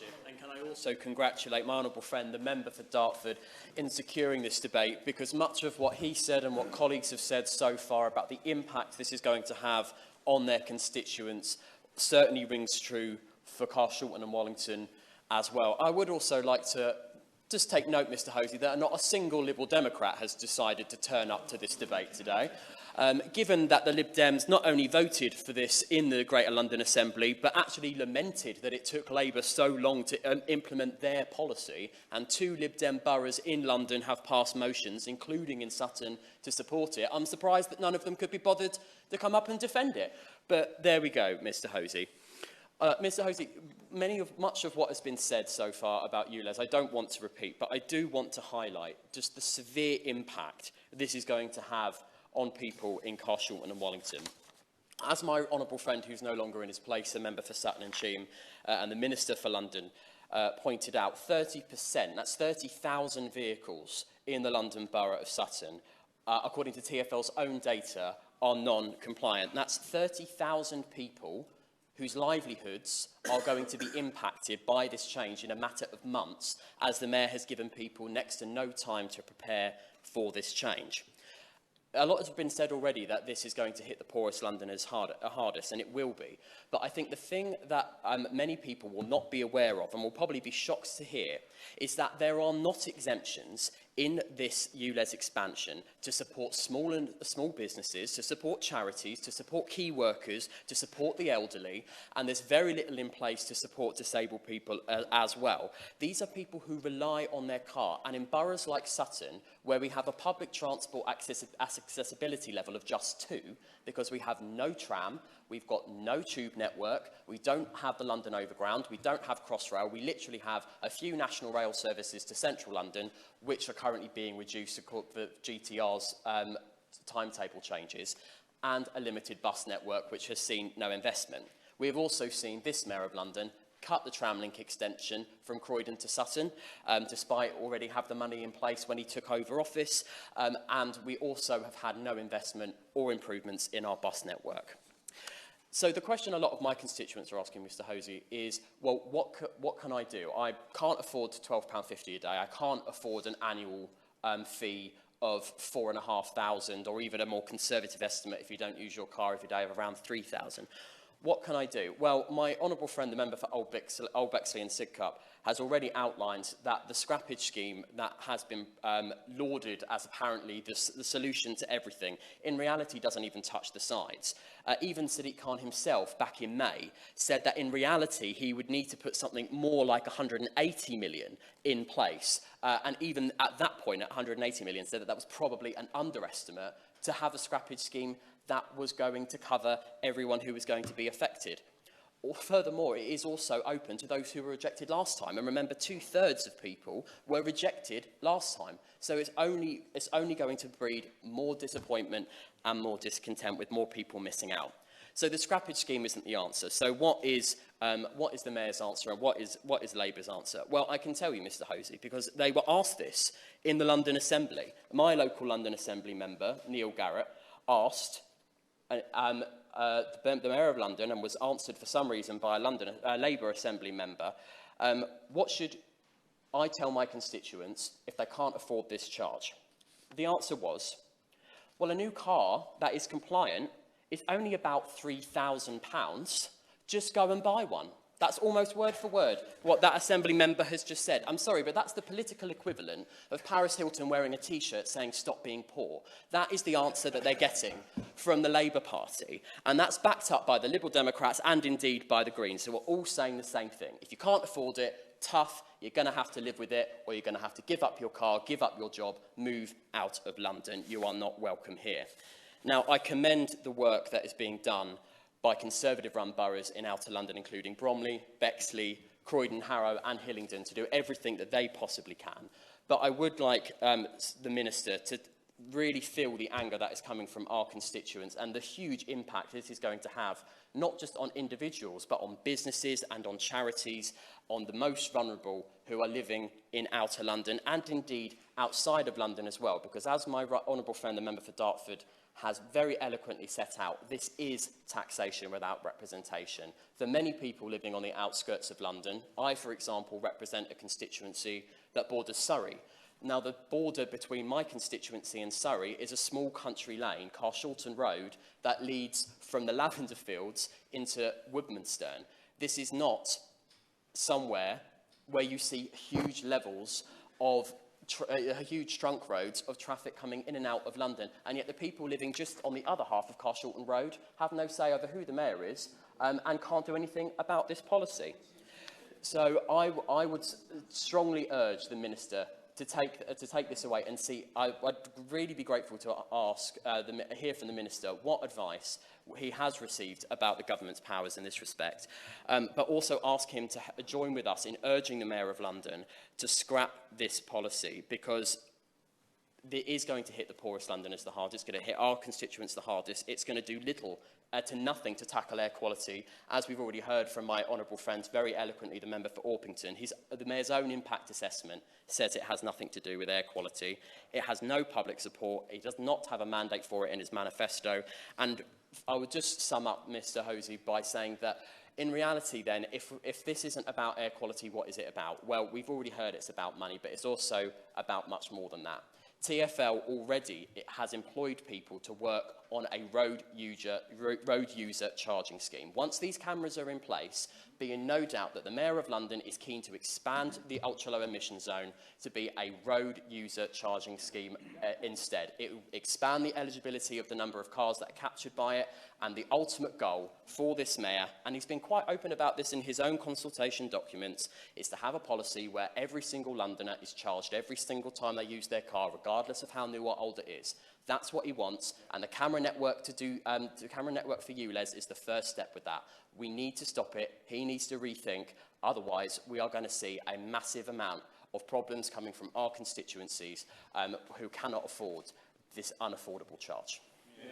Leadership, and can I also congratulate my honourable friend, the member for Dartford, in securing this debate, because much of what he said and what colleagues have said so far about the impact this is going to have on their constituents certainly rings true for Carshalton and Wallington as well. I would also like to just take note, Mr Hosey, that not a single Liberal Democrat has decided to turn up to this debate today. Given that the Lib Dems not only voted for this in the Greater London Assembly, but actually lamented that it took Labour so long to implement their policy, and 2 Lib Dem boroughs in London have passed motions, including in Sutton, to support it, I'm surprised that none of them could be bothered to come up and defend it. But there we go, Mr Hosey. Mr Hosey, much of what has been said so far about Ulez, I don't want to repeat, but I do want to highlight just the severe impact this is going to have on people in Carshalton and Wallington. As my honourable friend, who's no longer in his place, a member for Sutton and Cheam, and the Minister for London, pointed out, 30%, that's 30,000 vehicles in the London Borough of Sutton, according to TfL's own data, are non-compliant. That's 30,000 people whose livelihoods are going to be impacted by this change in a matter of months, as the Mayor has given people next to no time to prepare for this change. A lot has been said already that this is going to hit the poorest Londoners hardest, and it will be. But I think the thing that many people will not be aware of, and will probably be shocked to hear, is that there are not exemptions in this Ulez expansion to support small businesses, to support charities, to support key workers, to support the elderly, and there's very little in place to support disabled people as well. These are people who rely on their car, and in boroughs like Sutton, where we have a public transport accessibility level of just 2, because we have no tram, we've got no tube network, we don't have the London Overground, we don't have Crossrail, we literally have a few national rail services to central London, which are currently being reduced to the GTR's timetable changes, and a limited bus network which has seen no investment. We have also seen this Mayor of London cut the tram link extension from Croydon to Sutton, despite already have the money in place when he took over office, and we also have had no investment or improvements in our bus network. So the question a lot of my constituents are asking, Mr Hosey, is, well, what can I do? I can't afford £12.50 a day. I can't afford an annual fee of £4,500, or even a more conservative estimate if you don't use your car every day of around £3,000. What can I do? Well, my honourable friend, the member for Old Bexley and Sidcup, has already outlined that the scrappage scheme that has been lauded as apparently the solution to everything, in reality doesn't even touch the sides. Even Sadiq Khan himself, back in May, said that in reality he would need to put something more like 180 million in place. And even at that point, at 180 million, said that that was probably an underestimate to have a scrappage scheme that was going to cover everyone who was going to be affected. Furthermore, it is also open to those who were rejected last time. And remember, 2/3 of people were rejected last time. So it's only going to breed more disappointment and more discontent, with more people missing out. So the scrappage scheme isn't the answer. So what is the Mayor's answer, and what is Labour's answer? Well, I can tell you, Mr Hosey, because they were asked this in the London Assembly. My local London Assembly member, Neil Garrett, asked the Mayor of London, and was answered for some reason by a Labour Assembly member, what should I tell my constituents if they can't afford this charge? The answer was, well, a new car that is compliant is only about £3,000. Just go and buy one. That's almost word for word what that Assembly member has just said. I'm sorry, but that's the political equivalent of Paris Hilton wearing a T-shirt saying, "Stop being poor." That is the answer that they're getting from the Labour Party. And that's backed up by the Liberal Democrats and indeed by the Greens, who are all saying the same thing. If you can't afford it, tough, you're going to have to live with it, or you're going to have to give up your car, give up your job, move out of London. You are not welcome here. Now, I commend the work that is being done by Conservative-run boroughs in outer London, including Bromley, Bexley, Croydon, Harrow and Hillingdon, to do everything that they possibly can. But I would like the Minister to really feel the anger that is coming from our constituents and the huge impact this is going to have, not just on individuals, but on businesses and on charities, on the most vulnerable who are living in outer London and indeed outside of London as well. Because as my honourable friend, the member for Dartford, has very eloquently set out, this is taxation without representation. For many people living on the outskirts of London, I, for example, represent a constituency that borders Surrey. Now, the border between my constituency and Surrey is a small country lane, Carshalton Road, that leads from the lavender fields into Woodmansterne. This is not somewhere where you see huge levels of huge trunk roads of traffic coming in and out of London, and yet the people living just on the other half of Carshalton Road have no say over who the mayor is and can't do anything about this policy. So I would strongly urge the Minister to take this away and see. I'd really be grateful to ask, hear from the Minister what advice he has received about the government's powers in this respect, but also ask him to join with us in urging the Mayor of London to scrap this policy, because it is going to hit the poorest Londoners the hardest. It's going to hit our constituents the hardest. It's going to do little to nothing to tackle air quality. As we've already heard from my honourable friend, very eloquently, the member for Orpington, the Mayor's own impact assessment says it has nothing to do with air quality. It has no public support. He does not have a mandate for it in his manifesto. And I would just sum up, Mr. Hosey, by saying that in reality, then, if this isn't about air quality, what is it about? Well, we've already heard it's about money, but it's also about much more than that. TfL already has employed people to work on a road user charging scheme. Once these cameras are in place, be in no doubt that the Mayor of London is keen to expand the ultra-low emission zone to be a road user charging scheme instead. It will expand the eligibility of the number of cars that are captured by it, and the ultimate goal for this Mayor, and he's been quite open about this in his own consultation documents, is to have a policy where every single Londoner is charged every single time they use their car, regardless of how new or old it is. That's what he wants, and the camera network the camera network for Ulez is the first step with that. We need to stop it. He needs to rethink. Otherwise, we are going to see a massive amount of problems coming from our constituencies who cannot afford this unaffordable charge. Yeah.